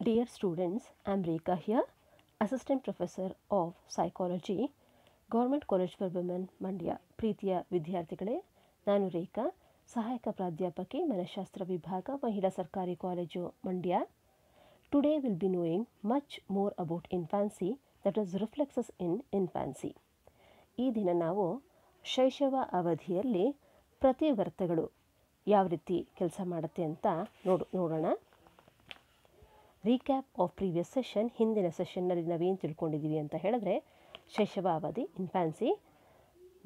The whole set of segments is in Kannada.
Dear students, I am Rekha here, Assistant Professor of Psychology, Government College for Women, Mandya. ಪ್ರೀತಿಯ ವಿದ್ಯಾರ್ಥಿಗಳೇ, ನಾನು ರೇಖಾ, ಸಹಾಯಕ ಪ್ರಾಧ್ಯಾಪಕಿ ಮನಃಶಾಸ್ತ್ರ ವಿಭಾಗ, ಮಹಿಳಾ ಸರ್ಕಾರಿ college, Mandya. Today we'll be knowing much more about infancy, that is reflexes in infancy. ಈ ದಿನ ನಾವು ಶೈಶವ ಅವಧಿಯಲ್ಲಿ ಪ್ರತಿವರ್ತಗಳು ಯಾವ ರೀತಿ ಕೆಲಸ ಮಾಡುತ್ತೆ ಅಂತ ನೋಡೋಣ. ರೀಕ್ಯಾಪ್ ಆಫ್ ಪ್ರೀವಿಯಸ್ ಸೆಷನ್, ಹಿಂದಿನ ಸೆಷನ್ನಲ್ಲಿ ನಾವೇನು ತಿಳ್ಕೊಂಡಿದ್ದೀವಿ ಅಂತ ಹೇಳಿದ್ರೆ, ಶೈಶವ ಅವಧಿ infancy,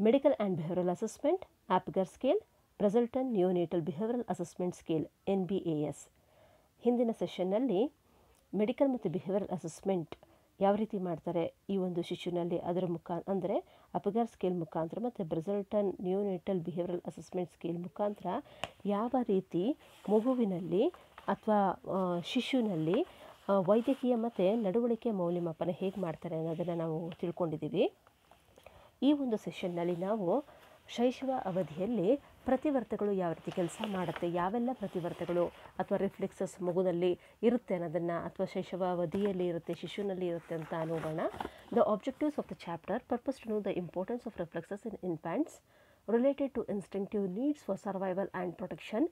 medical and behavioural assessment, Apgar scale, Brazelton neonatal behavioural assessment scale NBAS. ಹಿಂದಿನ ಸೆಷನ್ನಲ್ಲಿ ಮೆಡಿಕಲ್ ಮತ್ತು ಬಿಹೇವಿಯರಲ್ ಅಸೆಸ್ಮೆಂಟ್ ಯಾವ ರೀತಿ ಮಾಡ್ತಾರೆ ಈ ಒಂದು ಶಿಶುವಿನಲ್ಲಿ, ಅದರ ಅಂದರೆ ಅಪಗರ್ ಸ್ಕೇಲ್ ಮುಖಾಂತರ ಮತ್ತು ಬ್ರೆಸಲ್ಟನ್ ನಿಯೋನೇಟಲ್ ಬಿಹೇವಿಯರಲ್ ಅಸೆಸ್ಮೆಂಟ್ ಸ್ಕೇಲ್ ಮುಖಾಂತರ ಯಾವ ರೀತಿ ಮಗುವಿನಲ್ಲಿ ಅಥವಾ ಶಿಶುವಿನಲ್ಲಿ ವೈದ್ಯಕೀಯ ಮತ್ತು ನಡವಳಿಕೆ ಮೌಲ್ಯಮಾಪನ ಹೇಗೆ ಮಾಡ್ತಾರೆ ಅನ್ನೋದನ್ನು ನಾವು ತಿಳ್ಕೊಂಡಿದ್ದೀವಿ. ಈ ಒಂದು ಸೆಷನ್ನಲ್ಲಿ ನಾವು ಶೈಶವ ಅವಧಿಯಲ್ಲಿ ಪ್ರತಿವರ್ತಗಳು ಯಾವ ರೀತಿ ಕೆಲಸ ಮಾಡುತ್ತೆ, ಯಾವೆಲ್ಲ ಪ್ರತಿವರ್ತಗಳು ಅಥವಾ ರಿಫ್ಲೆಕ್ಸಸ್ ಮಗುನಲ್ಲಿ ಇರುತ್ತೆ ಅನ್ನೋದನ್ನು, ಅಥವಾ ಶೈಶವ ಅವಧಿಯಲ್ಲಿ ಇರುತ್ತೆ, ಶಿಶುವಿನಲ್ಲಿ ಇರುತ್ತೆ ಅಂತ ನೋಡೋಣ. The objectives of the chapter: purpose to know the importance of reflexes in infants, related to instinctive needs for survival and protection,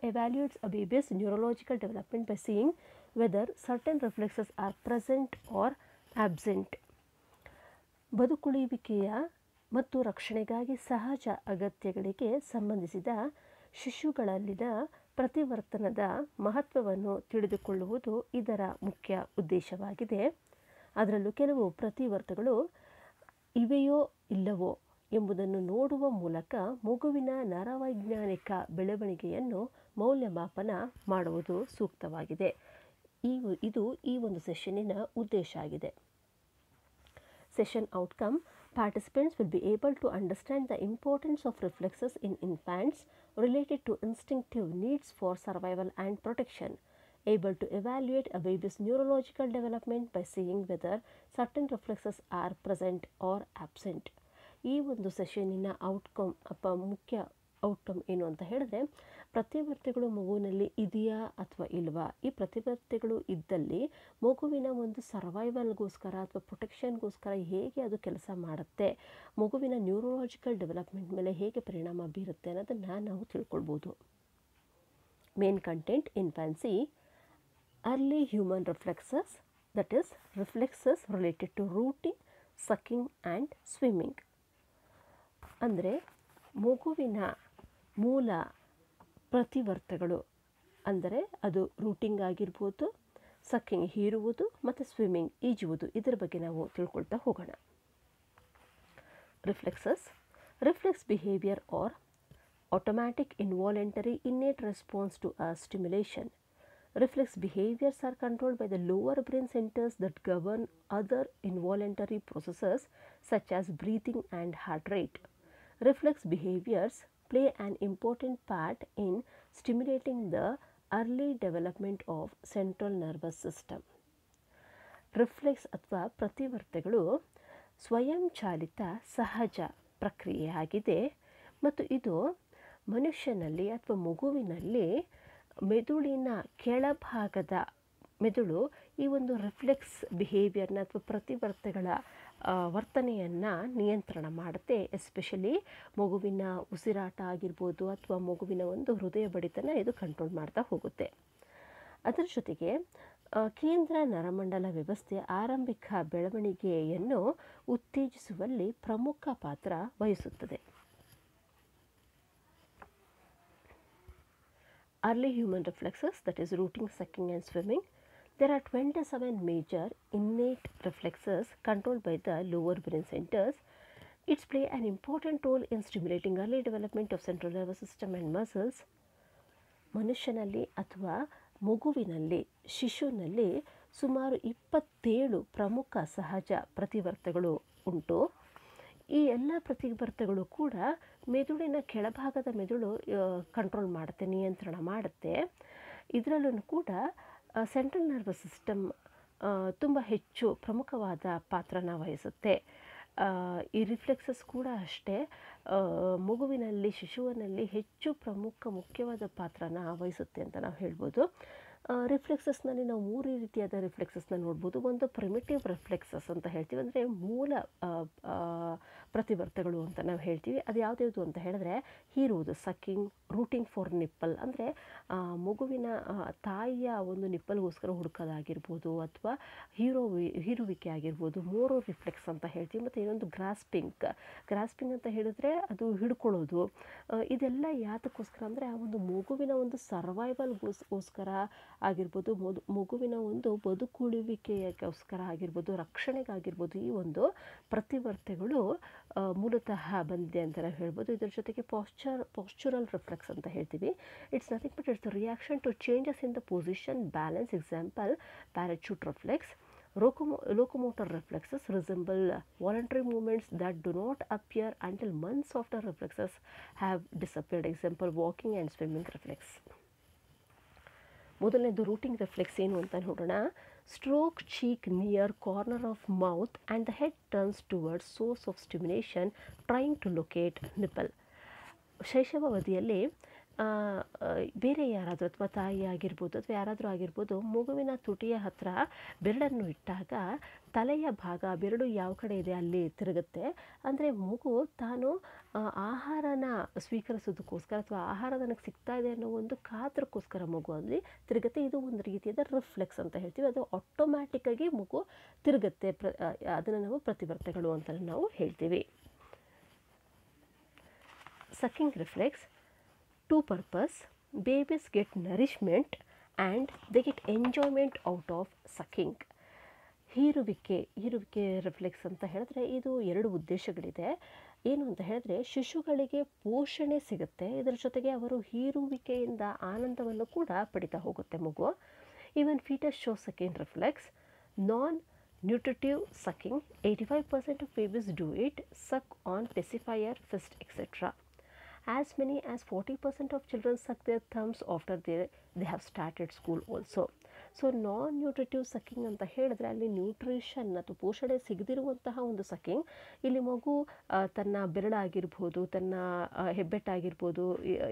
evaluates a baby's neurological development by seeing whether certain reflexes are present or absent. ಬದುಕುಳಿಯುವಿಕೆಯ ಮತ್ತು ರಕ್ಷಣೆಗಾಗಿ ಸಹಜ ಅಗತ್ಯಗಳಿಗೆ ಸಂಬಂಧಿಸಿದ ಶಿಶುಗಳಲ್ಲಿನ ಪ್ರತಿವರ್ತನದ ಮಹತ್ವವನ್ನು ತಿಳಿದುಕೊಳ್ಳುವುದು ಇದರ ಮುಖ್ಯ ಉದ್ದೇಶವಾಗಿದೆ. ಅದರಲ್ಲೂ ಕೆಲವು ಪ್ರತಿವರ್ತಗಳು ಇವೆಯೋ ಇಲ್ಲವೋ ಎಂಬುದನ್ನು ನೋಡುವ ಮೂಲಕ ಮಗುವಿನ ನರವೈಜ್ಞಾನಿಕ ಬೆಳವಣಿಗೆಯನ್ನು ಮೌಲ್ಯಮಾಪನ ಮಾಡುವುದು ಸೂಕ್ತವಾಗಿದೆ. ಇದು ಈ ಒಂದು ಸೆಷನ್ನಿನ ಉದ್ದೇಶ ಆಗಿದೆ. Session outcome: participants will be able to understand the importance of reflexes in infants related to instinctive needs for survival and protection, able to evaluate a baby's neurological development by seeing whether certain reflexes are present or absent. ಈ ಒಂದು ಸೆಷನ್ನಿನ ಮುಖ್ಯ ಔಟ್ಕಮ್ ಏನು ಅಂತ ಹೇಳಿದ್ರೆ, ಪ್ರತಿವರ್ತಗಳು ಮಗುವಿನಲ್ಲಿ ಇದೆಯಾ ಅಥವಾ ಇಲ್ವಾ, ಈ ಪ್ರತಿವರ್ತಗಳು ಇದ್ದಲ್ಲಿ ಮಗುವಿನ ಒಂದು ಸರ್ವೈವಲ್ಗೋಸ್ಕರ ಅಥವಾ ಪ್ರೊಟೆಕ್ಷನ್ಗೋಸ್ಕರ ಹೇಗೆ ಅದು ಕೆಲಸ ಮಾಡುತ್ತೆ, ಮಗುವಿನ ನ್ಯೂರೋಲಾಜಿಕಲ್ ಡೆವಲಪ್ಮೆಂಟ್ ಮೇಲೆ ಹೇಗೆ ಪರಿಣಾಮ ಬೀರುತ್ತೆ ಅನ್ನೋದನ್ನು ನಾವು ತಿಳ್ಕೊಳ್ಬೋದು. Main content: infancy, early human reflexes, that is reflexes related to rooting, sucking and swimming. ಅಂದರೆ ಮಗುವಿನ ಮೂಲ ಪ್ರತಿವರ್ತಗಳು, ಅಂದರೆ ಅದು ರೂಟಿಂಗ್ ಆಗಿರ್ಬೋದು, ಸಕ್ಕಿಂಗ್ ಹೀರುವುದು ಮತ್ತು ಸ್ವಿಮ್ಮಿಂಗ್ ಈಜುವುದು, ಇದರ ಬಗ್ಗೆ ನಾವು ತಿಳ್ಕೊಳ್ತಾ ಹೋಗೋಣ. Reflexes: reflex behaviour are automatic involuntary innate response to a stimulation. Reflex behaviors are controlled by the lower brain centers that govern other involuntary processes such as breathing and heart rate. Reflex behaviors play an important part in stimulating the early development of central nervous system. Reflex ಅಥವಾ ಪ್ರತಿವರ್ತಗಳು ಸ್ವಯಂ ಚಾಲಿತ ಸಹಜ ಪ್ರಕ್ರಿಯೆಯಾಗಿದೆ ಮತ್ತು ಇದು ಮನುಷ್ಯನಲ್ಲಿ ಅಥವಾ ಮಗುವಿನಲ್ಲಿ ಮೆದುಳಿನ ಕೆಳಭಾಗದ ಮೆದುಳು ಈ ಒಂದು ರಿಫ್ಲೆಕ್ಸ್ ಬಿಹೇವಿಯರ್ನ ಅಥವಾ ಪ್ರತಿವರ್ತಗಳ ವರ್ತನೆಯನ್ನು ನಿಯಂತ್ರಣ ಮಾಡುತ್ತೆ. ಎಸ್ಪೆಷಲಿ ಮಗುವಿನ ಉಸಿರಾಟ ಆಗಿರ್ಬೋದು ಅಥವಾ ಮಗುವಿನ ಒಂದು ಹೃದಯ ಬಡಿತನ ಇದು ಕಂಟ್ರೋಲ್ ಮಾಡ್ತಾ ಹೋಗುತ್ತೆ. ಅದರ ಜೊತೆಗೆ ಕೇಂದ್ರ ನರಮಂಡಲ ವ್ಯವಸ್ಥೆ ಆರಂಭಿಕ ಬೆಳವಣಿಗೆಯನ್ನು ಉತ್ತೇಜಿಸುವಲ್ಲಿ ಪ್ರಮುಖ ಪಾತ್ರ ವಹಿಸುತ್ತದೆ. Early human reflexes, that is rooting, sucking and swimming. There are 27 major innate reflexes controlled by the lower brain centers. It play an important role in stimulating early development of central nervous system and muscles. ಮನುಷ್ಯನಲ್ಲಿ ಅಥವಾ ಮಗುವಿನಲ್ಲಿ, ಶಿಶುವಿನಲ್ಲಿ ಸುಮಾರು 27 ಪ್ರಮುಖ ಸಹಜ ಪ್ರತಿವರ್ತಗಳು ಉಂಟು. ಈ ಎಲ್ಲ ಪ್ರತಿವರ್ತಗಳು ಕೂಡ ಮೆದುಳಿನ ಕೆಳಭಾಗದ ಮೆದುಳು ಕಂಟ್ರೋಲ್ ಮಾಡುತ್ತೆ, ನಿಯಂತ್ರಣ ಮಾಡುತ್ತೆ. ಇದರಲ್ಲೂ ಕೂಡ ಸೆಂಟ್ರಲ್ ನರ್ವಸ್ ಸಿಸ್ಟಮ್ ತುಂಬ ಹೆಚ್ಚು ಪ್ರಮುಖವಾದ ಪಾತ್ರನ ವಹಿಸುತ್ತೆ. ಈ ರಿಫ್ಲೆಕ್ಸಸ್ ಕೂಡ ಅಷ್ಟೇ ಮಗುವಿನಲ್ಲಿ, ಶಿಶುವಿನಲ್ಲಿ ಹೆಚ್ಚು ಮುಖ್ಯವಾದ ಪಾತ್ರನ ವಹಿಸುತ್ತೆ ಅಂತ ನಾವು ಹೇಳ್ಬೋದು. ರಿಫ್ಲೆಕ್ಸಸ್ನಲ್ಲಿ ನಾವು 3 ರೀತಿಯಾದ ರಿಫ್ಲೆಕ್ಸಸ್ನ ನೋಡ್ಬೋದು. ಒಂದು ಪ್ರಿಮಿಟಿವ್ ರಿಫ್ಲೆಕ್ಸಸ್ ಅಂತ ಹೇಳ್ತೀವಿ, ಅಂದರೆ ಮೂಲ ಪ್ರತಿವರ್ತಗಳು ಅಂತ ನಾವು ಹೇಳ್ತೀವಿ. ಅದು ಯಾವ್ದ್ಯಾವುದು ಅಂತ ಹೇಳಿದ್ರೆ ಹೀರುವುದು, ಸಕ್ಕಿಂಗ್, ರೂಟಿಂಗ್ ಫಾರ್ ನಿಪ್ಪಲ್, ಅಂದರೆ ಮಗುವಿನ ತಾಯಿಯ ಒಂದು ನಿಪ್ಪಲ್ಗೋಸ್ಕರ ಹುಡುಕೋದಾಗಿರ್ಬೋದು, ಅಥವಾ ಹೀರುವಿಕೆ ಆಗಿರ್ಬೋದು, ಮೋರೋ ರಿಫ್ಲೆಕ್ಸ್ ಅಂತ ಹೇಳ್ತೀವಿ. ಮತ್ತು ಇನ್ನೊಂದು ಗ್ರಾಸ್ಪಿಂಗ್ ಅಂತ ಹೇಳಿದ್ರೆ ಅದು ಹಿಡ್ಕೊಳ್ಳೋದು. ಇದೆಲ್ಲ ಯಾತಕ್ಕೋಸ್ಕರ ಅಂದರೆ ಆ ಒಂದು ಮಗುವಿನ ಒಂದು ಸರ್ವೈವಲ್ಗೋಸ್ಕರ ಆಗಿರ್ಬೋದು, ಮಗುವಿನ ಒಂದು ಬದುಕುಳಿವಿಕೆಗೋಸ್ಕರ ಆಗಿರ್ಬೋದು, ರಕ್ಷಣೆಗಾಗಿರ್ಬೋದು, ಈ ಒಂದು ಪ್ರತಿವರ್ತೆಗಳು ಮೂಲತಃ ಬಂದಿದೆ ಅಂತ ನಾವು ಹೇಳ್ಬೋದು. ಇದರ ಜೊತೆಗೆ ಪಾಸ್ಚರಲ್ ರಿಫ್ಲೆಕ್ಸ್ ಅಂತ ಹೇಳ್ತೀವಿ. It's nothing but it's reaction to changes in the position, balance. Example, parachute reflex. Locomotor reflexes resemble voluntary movements that do not appear until months after reflexes have disappeared. Example, walking and swimming reflex. ಮೊದಲನೇದು ರೂಟಿಂಗ್ ರಿಫ್ಲೆಕ್ಸ್ ಏನು ಅಂತ ನೋಡೋಣ. Stroke cheek near corner of mouth and the head turns towards source of stimulation trying to locate nipple. ಶೈಶವಾವಧಿಯಲ್ಲಿ ಬೇರೆ ಯಾರಾದರೂ ಅಥವಾ ತಾಯಿ ಆಗಿರ್ಬೋದು ಅಥವಾ ಯಾರಾದರೂ ಆಗಿರ್ಬೋದು ಮಗುವಿನ ತುಟಿಯ ಹತ್ತಿರ ಬೆರಳನ್ನು ಇಟ್ಟಾಗ ತಲೆಯ ಭಾಗ ಬೆರಳು ಯಾವ ಕಡೆ ಇದೆ ಅಲ್ಲಿ ತಿರುಗುತ್ತೆ. ಅಂದರೆ ಮಗು ತಾನು ಆಹಾರನ ಸ್ವೀಕರಿಸೋದಕ್ಕೋಸ್ಕರ ಅಥವಾ ಆಹಾರ ನನಗೆ ಸಿಗ್ತಾ ಇದೆ ಅನ್ನೋ ಒಂದು ಕಾತರಕ್ಕೋಸ್ಕರ ಮಗು ಅಲ್ಲಿ ತಿರುಗುತ್ತೆ. ಇದು ಒಂದು ರೀತಿಯಾದ ರಿಫ್ಲೆಕ್ಸ್ ಅಂತ ಹೇಳ್ತೀವಿ. ಅದು ಆಟೋಮ್ಯಾಟಿಕ್ಕಾಗಿ ಮಗು ತಿರುಗುತ್ತೆ. ಅದನ್ನು ನಾವು ಪ್ರತಿವರ್ತಗಳು ಅಂತ ನಾವು ಹೇಳ್ತೀವಿ. Sucking reflex. Two purpose, babies get nourishment and they get enjoyment out of sucking. ಹೀರುವಿಕೆ ರಿಫ್ಲೆಕ್ಸ್ ಅಂತ ಹೇಳಿದ್ರೆ ಇದು 2 ಉದ್ದೇಶಗಳಿದೆ. ಏನು ಅಂತ ಹೇಳಿದ್ರೆ ಶಿಶುಗಳಿಗೆ ಪೋಷಣೆ ಸಿಗುತ್ತೆ, ಇದರ ಜೊತೆಗೆ ಅವರು ಹೀರುವಿಕೆಯಿಂದ ಆನಂದವನ್ನು ಕೂಡ ಪಡಿತಾ ಹೋಗುತ್ತೆ ಮಗು. Even foetus show second reflex. Non nutritive sucking, 85% of babies do it, suck on pacifier, fist, etc. As many as 40% of children suck their thumbs after they have started school also. So non nutritive sucking ಅಂತ ಹೇಳಿದ್ರೆ ಅಲ್ಲಿ ನ್ಯೂಟ್ರಿಷನ್ ಅಥವಾ ಪೋಷಣೆ ಸಿಗದಿರುವಂತಹ ಒಂದು ಸಕ್ಕಿಂಗ್. ಇಲ್ಲಿ ಮಗು ತನ್ನ ಬೆರಳಾಗಿರ್ಬೋದು, ತನ್ನ ಹೆಬ್ಬೆಟ್ಟಾಗಿರ್ಬೋದು,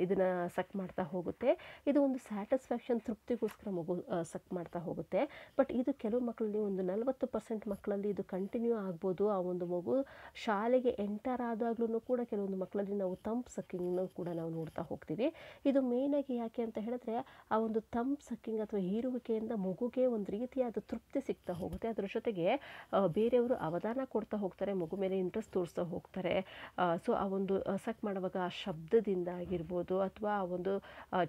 ಇದನ್ನು ಸಕ್ ಮಾಡ್ತಾ ಹೋಗುತ್ತೆ. ಇದು ಒಂದು ಸ್ಯಾಟಿಸ್ಫ್ಯಾಕ್ಷನ್, ತೃಪ್ತಿಗೋಸ್ಕರ ಮಗು ಸಕ್ ಮಾಡ್ತಾ ಹೋಗುತ್ತೆ. ಬಟ್ ಇದು ಕೆಲವು ಮಕ್ಕಳಲ್ಲಿ ಒಂದು 40% ಮಕ್ಕಳಲ್ಲಿ ಇದು ಕಂಟಿನ್ಯೂ ಆಗ್ಬೋದು. ಆ ಒಂದು ಮಗು ಶಾಲೆಗೆ ಎಂಟರ್ ಆದಾಗ್ಲೂ ಕೂಡ ಕೆಲವೊಂದು ಮಕ್ಕಳಲ್ಲಿ ನಾವು ತಂಪ್ ಸಕ್ಕಿಂಗ್ನ ಕೂಡ ನಾವು ನೋಡ್ತಾ ಹೋಗ್ತೀವಿ. ಇದು ಮೇಯ್ನಾಗಿ ಯಾಕೆ ಅಂತ ಹೇಳಿದ್ರೆ ಆ ಒಂದು ತಂಪ್ ಸಕ್ಕಿಂಗ್ ಅಥವಾ ಹೀರುವಿಕೆಯಿಂದ ಮಗುಗೆ ಒಂದು ರೀತಿಯಾದ ತೃಪ್ತಿ ಸಿಗ್ತಾ ಹೋಗುತ್ತೆ. ಅದರ ಜೊತೆಗೆ ಬೇರೆಯವರು ಅವಧಾನ ಕೊಡ್ತಾ ಹೋಗ್ತಾರೆ, ಮಗು ಮೇಲೆ ಇಂಟ್ರೆಸ್ಟ್ ತೋರಿಸ್ತಾ ಹೋಗ್ತಾರೆ. ಸೊ ಆ ಒಂದು ಸಕ್ ಮಾಡುವಾಗ ಆ ಶಬ್ದದಿಂದ ಆಗಿರ್ಬೋದು ಅಥವಾ ಆ ಒಂದು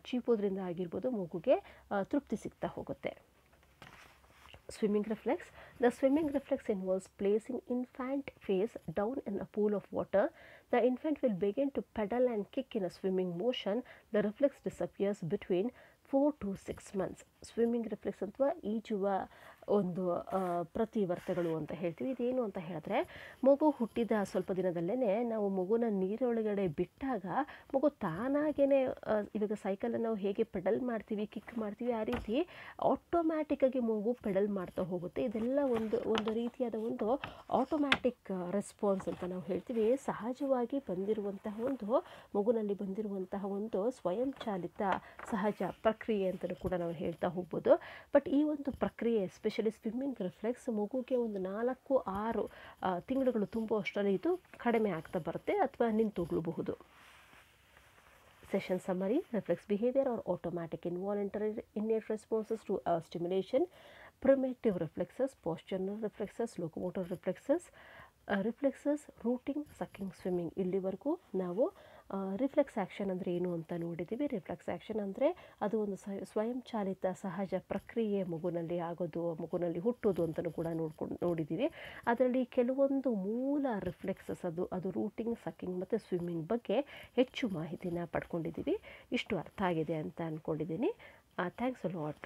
ಚೀಪೋದ್ರಿಂದ ಆಗಿರ್ಬೋದು ಮಗುಗೆ ತೃಪ್ತಿ ಸಿಗ್ತಾ ಹೋಗುತ್ತೆ. Swimming reflex. The swimming reflex involves placing infant face down in a pool of water. The infant will begin to pedal and kick in a swimming motion. The reflex disappears between 4 to 6 months. Swimming reflex ಅಥವಾ ಈಜುವ ಒಂದು ಪ್ರತಿವರ್ತಗಳು ಅಂತ ಹೇಳ್ತೀವಿ. ಇದೇನು ಅಂತ ಹೇಳಿದ್ರೆ ಮಗು ಹುಟ್ಟಿದ ಸ್ವಲ್ಪ ದಿನದಲ್ಲೇ ನಾವು ಮಗುನ ನೀರೊಳಗಡೆ ಬಿಟ್ಟಾಗ ಮಗು ತಾನಾಗೇ ಇವಾಗ ಸೈಕಲನ್ನು ನಾವು ಹೇಗೆ ಪೆಡಲ್ ಮಾಡ್ತೀವಿ, ಕಿಕ್ ಮಾಡ್ತೀವಿ, ಆ ರೀತಿ ಆಟೋಮ್ಯಾಟಿಕ್ಕಾಗಿ ಮಗು ಪೆಡಲ್ ಮಾಡ್ತಾ ಹೋಗುತ್ತೆ. ಇದೆಲ್ಲ ಒಂದು ರೀತಿಯಾದ ಒಂದು ಆಟೋಮ್ಯಾಟಿಕ್ ರೆಸ್ಪಾನ್ಸ್ ಅಂತ ನಾವು ಹೇಳ್ತೀವಿ. ಸಹಜವಾಗಿ ಬಂದಿರುವಂತಹ ಒಂದು ಮಗುನಲ್ಲಿ ಬಂದಿರುವಂತಹ ಒಂದು ಸ್ವಯಂ ಚಾಲಿತ ಸಹಜ ಪ್ರಕ್ರಿಯೆ ಅಂತಲೂ ಕೂಡ ನಾವು ಹೇಳ್ತಾ ಹೋಗ್ಬೋದು. ಬಟ್ ಈ ಒಂದು ಪ್ರಕ್ರಿಯೆ ಎಸ್ಪೆಷಲಿ ಸ್ವಿಮ್ಮಿಂಗ್ ರಿಫ್ಲೆಕ್ಸ್ ಮಗುಗೆ ಒಂದು 4-6 ತಿಂಗಳುಗಳು ತುಂಬುವಷ್ಟರಲ್ಲಿ ಇದು ಕಡಿಮೆ ಆಗ್ತಾ ಬರುತ್ತೆ ಅಥವಾ ನಿಂತೋಗ್ಲೂಬಹುದು. Session summary. Reflex behavior or automatic involuntary innate responses to stimulation. Primitive reflexes, postural reflexes, locomotor reflexes, reflexes, rooting, sucking, swimming. ಇಲ್ಲಿವರೆಗೂ ನಾವು ರಿಫ್ಲೆಕ್ಸ್ ಆ್ಯಕ್ಷನ್ ಅಂದರೆ ಏನು ಅಂತ ನೋಡಿದ್ದೀವಿ. ರಿಫ್ಲೆಕ್ಸ್ ಆ್ಯಕ್ಷನ್ ಅಂದರೆ ಅದು ಒಂದು ಸ್ವಯಂ ಚಾಲಿತ ಸಹಜ ಪ್ರಕ್ರಿಯೆ ಮಗುನಲ್ಲಿ ಆಗೋದು, ಮಗುನಲ್ಲಿ ಹುಟ್ಟೋದು ಅಂತಲೂ ಕೂಡ ನೋಡಿದ್ದೀವಿ. ಅದರಲ್ಲಿ ಕೆಲವೊಂದು ಮೂಲ ರಿಫ್ಲೆಕ್ಸಸ್ ಅದು ರೂಟಿಂಗ್, ಸಕ್ಕಿಂಗ್ ಮತ್ತು ಸ್ವಿಮ್ಮಿಂಗ್ ಬಗ್ಗೆ ಹೆಚ್ಚು ಮಾಹಿತಿನ ಪಡ್ಕೊಂಡಿದ್ದೀವಿ. ಇಷ್ಟು ಅರ್ಥ ಆಗಿದೆ ಅಂತ ಅಂದ್ಕೊಂಡಿದ್ದೀನಿ. Thanks a lot.